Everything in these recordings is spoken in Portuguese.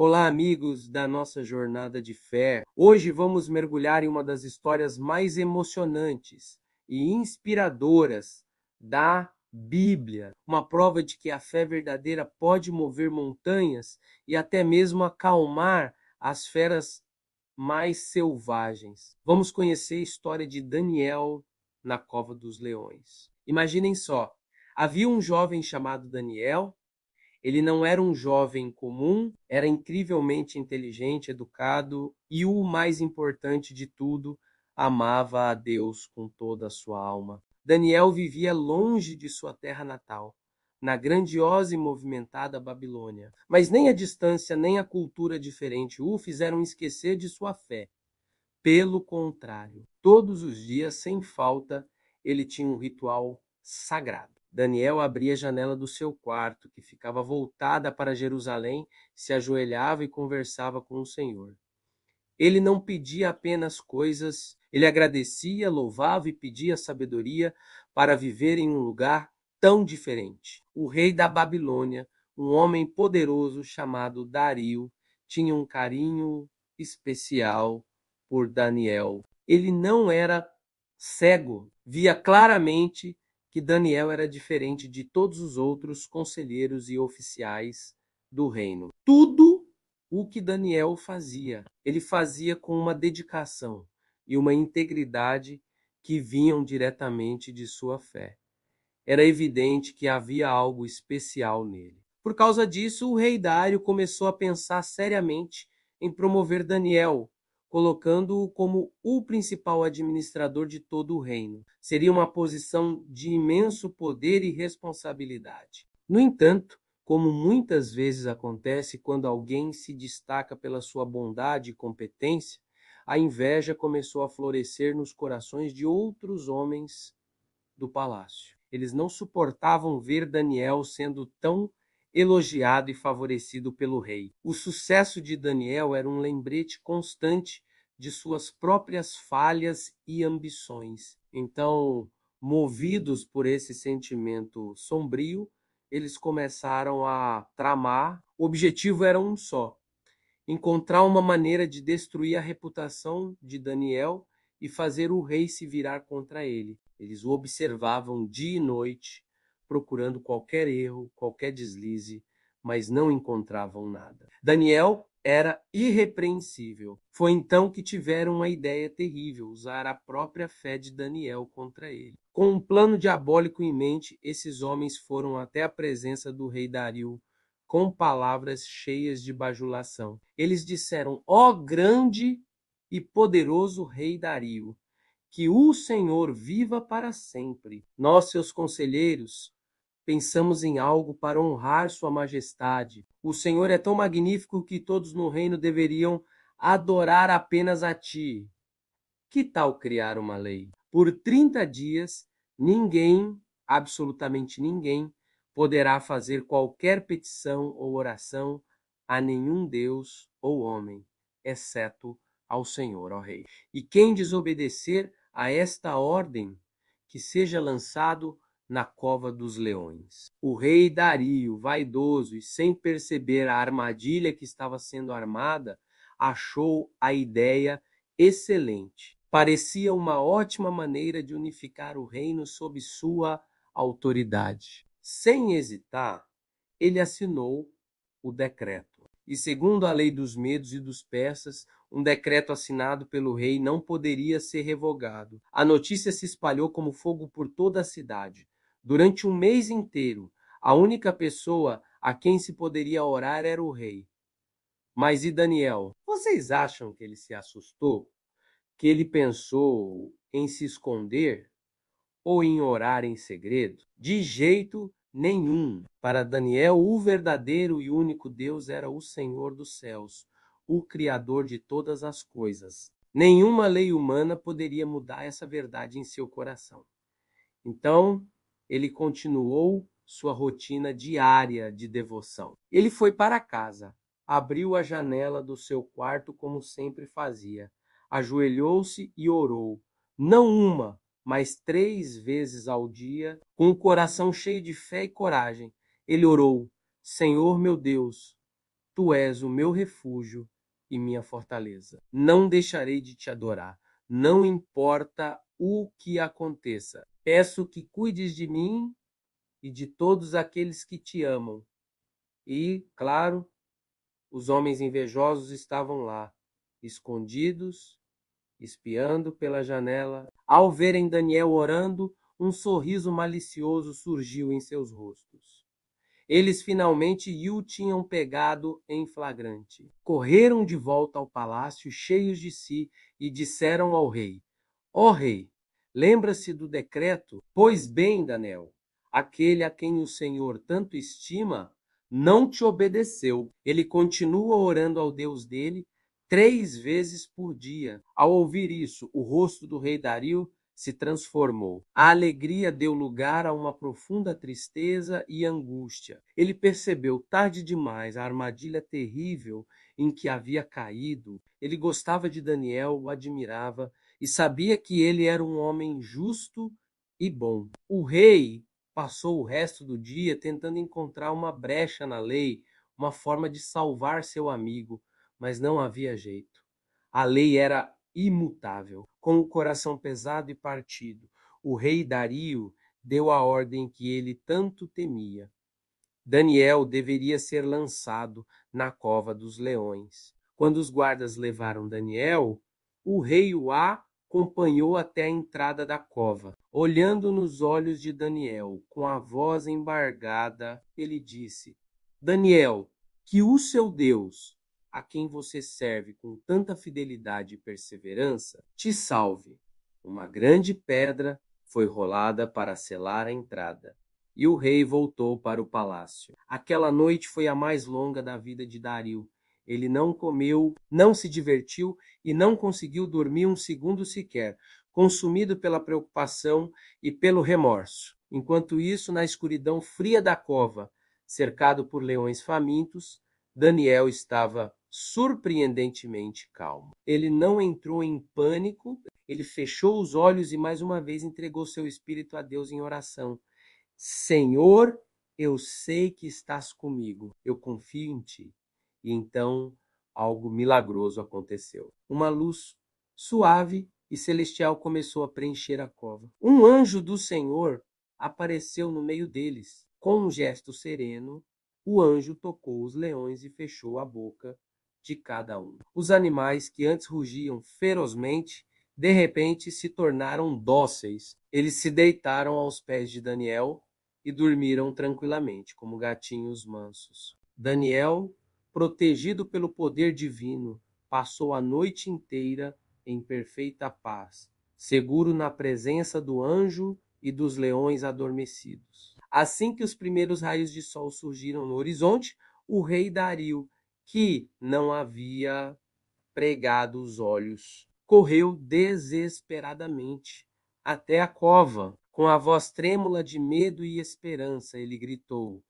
Olá, amigos da nossa jornada de fé. Hoje vamos mergulhar em uma das histórias mais emocionantes e inspiradoras da Bíblia. Uma prova de que a fé verdadeira pode mover montanhas e até mesmo acalmar as feras mais selvagens. Vamos conhecer a história de Daniel na cova dos leões. Imaginem só, havia um jovem chamado Daniel. Ele não era um jovem comum, era incrivelmente inteligente, educado e, o mais importante de tudo, amava a Deus com toda a sua alma. Daniel vivia longe de sua terra natal, na grandiosa e movimentada Babilônia. Mas nem a distância nem a cultura diferente o fizeram esquecer de sua fé. Pelo contrário, todos os dias, sem falta, ele tinha um ritual sagrado. Daniel abria a janela do seu quarto, que ficava voltada para Jerusalém, se ajoelhava e conversava com o Senhor. Ele não pedia apenas coisas, ele agradecia, louvava e pedia sabedoria para viver em um lugar tão diferente. O rei da Babilônia, um homem poderoso chamado Dario, tinha um carinho especial por Daniel. Ele não era cego, via claramente que Daniel era diferente de todos os outros conselheiros e oficiais do reino. Tudo o que Daniel fazia, ele fazia com uma dedicação e uma integridade que vinham diretamente de sua fé. Era evidente que havia algo especial nele. Por causa disso, o rei Dário começou a pensar seriamente em promover Daniel, colocando-o como o principal administrador de todo o reino. Seria uma posição de imenso poder e responsabilidade. No entanto, como muitas vezes acontece quando alguém se destaca pela sua bondade e competência, a inveja começou a florescer nos corações de outros homens do palácio. Eles não suportavam ver Daniel sendo tão elogiado e favorecido pelo rei. O sucesso de Daniel era um lembrete constante de suas próprias falhas e ambições. Então, movidos por esse sentimento sombrio, eles começaram a tramar. O objetivo era um só: encontrar uma maneira de destruir a reputação de Daniel e fazer o rei se virar contra ele. Eles o observavam dia e noite, procurando qualquer erro, qualquer deslize, mas não encontravam nada. Daniel era irrepreensível. Foi então que tiveram uma ideia terrível: usar a própria fé de Daniel contra ele. Com um plano diabólico em mente, esses homens foram até a presença do rei Dario com palavras cheias de bajulação. Eles disseram: ó grande e poderoso rei Dario, que o Senhor viva para sempre. Nós, seus conselheiros, pensamos em algo para honrar sua majestade. O Senhor é tão magnífico que todos no reino deveriam adorar apenas a ti. Que tal criar uma lei? Por 30 dias, ninguém, absolutamente ninguém, poderá fazer qualquer petição ou oração a nenhum Deus ou homem, exceto ao Senhor, ó Rei. E quem desobedecer a esta ordem, que seja lançado na cova dos leões. O rei Dario, vaidoso e sem perceber a armadilha que estava sendo armada, achou a ideia excelente. Parecia uma ótima maneira de unificar o reino sob sua autoridade. Sem hesitar, ele assinou o decreto. E segundo a lei dos medos e dos persas, um decreto assinado pelo rei não poderia ser revogado. A notícia se espalhou como fogo por toda a cidade. Durante um mês inteiro, a única pessoa a quem se poderia orar era o rei. Mas e Daniel? Vocês acham que ele se assustou? Que ele pensou em se esconder ou em orar em segredo? De jeito nenhum. Para Daniel, o verdadeiro e único Deus era o Senhor dos céus, o Criador de todas as coisas. Nenhuma lei humana poderia mudar essa verdade em seu coração. Então, ele continuou sua rotina diária de devoção. Ele foi para casa, abriu a janela do seu quarto como sempre fazia, ajoelhou-se e orou, não uma, mas 3 vezes ao dia, com o coração cheio de fé e coragem. Ele orou: Senhor meu Deus, Tu és o meu refúgio e minha fortaleza. Não deixarei de te adorar, não importa o que aconteça. Peço que cuides de mim e de todos aqueles que te amam. E, claro, os homens invejosos estavam lá, escondidos, espiando pela janela. Ao verem Daniel orando, um sorriso malicioso surgiu em seus rostos. Eles finalmente o tinham pegado em flagrante. Correram de volta ao palácio, cheios de si, e disseram ao rei: Ó rei, lembra-se do decreto? Pois bem, Daniel, aquele a quem o Senhor tanto estima não te obedeceu. Ele continua orando ao Deus dele 3 vezes por dia. Ao ouvir isso, o rosto do rei Dario se transformou. A alegria deu lugar a uma profunda tristeza e angústia. Ele percebeu tarde demais a armadilha terrível em que havia caído. Ele gostava de Daniel, o admirava e sabia que ele era um homem justo e bom. O rei passou o resto do dia tentando encontrar uma brecha na lei, uma forma de salvar seu amigo, mas não havia jeito. A lei era imutável. Com o coração pesado e partido, o rei Dario deu a ordem que ele tanto temia. Daniel deveria ser lançado na cova dos leões. Quando os guardas levaram Daniel, o rei o acompanhou até a entrada da cova. Olhando nos olhos de Daniel, com a voz embargada, ele disse: Daniel, que o seu Deus, a quem você serve com tanta fidelidade e perseverança, te salve. Uma grande pedra foi rolada para selar a entrada, e o rei voltou para o palácio. Aquela noite foi a mais longa da vida de Dario. Ele não comeu, não se divertiu e não conseguiu dormir um segundo sequer, consumido pela preocupação e pelo remorso. Enquanto isso, na escuridão fria da cova, cercado por leões famintos, Daniel estava surpreendentemente calmo. Ele não entrou em pânico, ele fechou os olhos e mais uma vez entregou seu espírito a Deus em oração. Senhor, eu sei que estás comigo, eu confio em ti. E então algo milagroso aconteceu. Uma luz suave e celestial começou a preencher a cova. Um anjo do Senhor apareceu no meio deles. Com um gesto sereno, o anjo tocou os leões e fechou a boca de cada um. Os animais que antes rugiam ferozmente, de repente se tornaram dóceis. Eles se deitaram aos pés de Daniel e dormiram tranquilamente, como gatinhos mansos. Daniel, protegido pelo poder divino, passou a noite inteira em perfeita paz, seguro na presença do anjo e dos leões adormecidos. Assim que os primeiros raios de sol surgiram no horizonte, o rei Dario, que não havia pregado os olhos, correu desesperadamente até a cova. Com a voz trêmula de medo e esperança, ele gritou: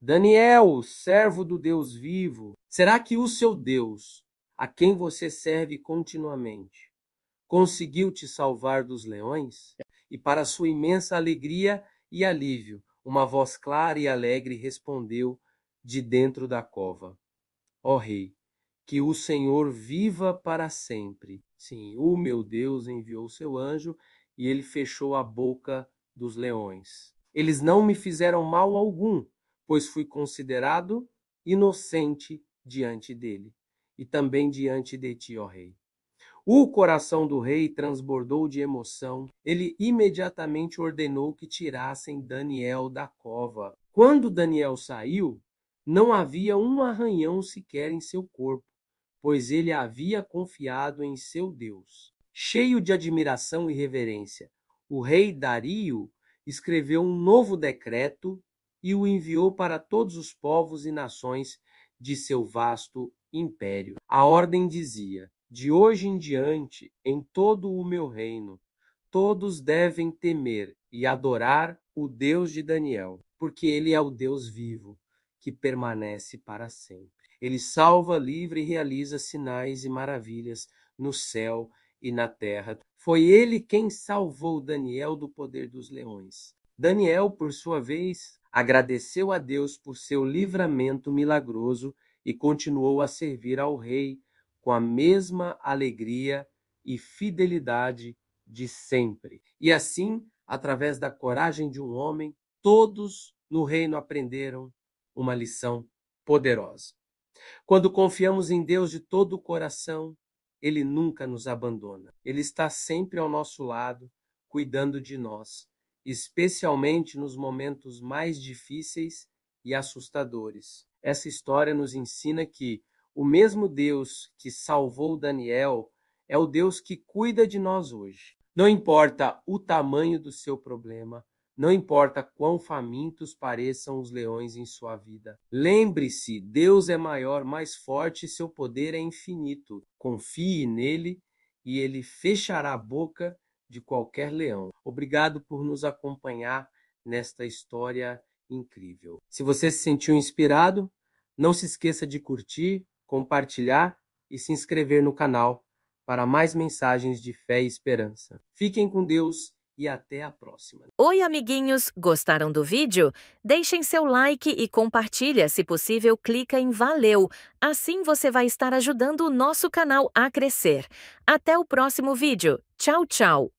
Daniel, servo do Deus vivo, será que o seu Deus, a quem você serve continuamente, conseguiu te salvar dos leões? E para sua imensa alegria e alívio, uma voz clara e alegre respondeu de dentro da cova: Ó rei, que o Senhor viva para sempre. Sim, o meu Deus enviou seu anjo e ele fechou a boca dos leões. Eles não me fizeram mal algum, pois fui considerado inocente diante dele e também diante de ti, ó rei. O coração do rei transbordou de emoção. Ele imediatamente ordenou que tirassem Daniel da cova. Quando Daniel saiu, não havia um arranhão sequer em seu corpo, pois ele havia confiado em seu Deus. Cheio de admiração e reverência, o rei Dario escreveu um novo decreto e o enviou para todos os povos e nações de seu vasto império. A ordem dizia: de hoje em diante, em todo o meu reino, todos devem temer e adorar o Deus de Daniel, porque ele é o Deus vivo, que permanece para sempre. Ele salva, livra e realiza sinais e maravilhas no céu e na terra. Foi ele quem salvou Daniel do poder dos leões. Daniel, por sua vez, agradeceu a Deus por seu livramento milagroso e continuou a servir ao rei com a mesma alegria e fidelidade de sempre. E assim, através da coragem de um homem, todos no reino aprenderam uma lição poderosa. Quando confiamos em Deus de todo o coração, Ele nunca nos abandona. Ele está sempre ao nosso lado, cuidando de nós, especialmente nos momentos mais difíceis e assustadores. Essa história nos ensina que o mesmo Deus que salvou Daniel é o Deus que cuida de nós hoje. Não importa o tamanho do seu problema, não importa quão famintos pareçam os leões em sua vida. Lembre-se, Deus é maior, mais forte e seu poder é infinito. Confie nele e ele fechará a boca de qualquer leão. Obrigado por nos acompanhar nesta história incrível. Se você se sentiu inspirado, não se esqueça de curtir, compartilhar e se inscrever no canal para mais mensagens de fé e esperança. Fiquem com Deus e até a próxima. Oi, amiguinhos! Gostaram do vídeo? Deixem seu like e compartilha, se possível, clica em Valeu. Assim você vai estar ajudando o nosso canal a crescer. Até o próximo vídeo. Tchau, tchau!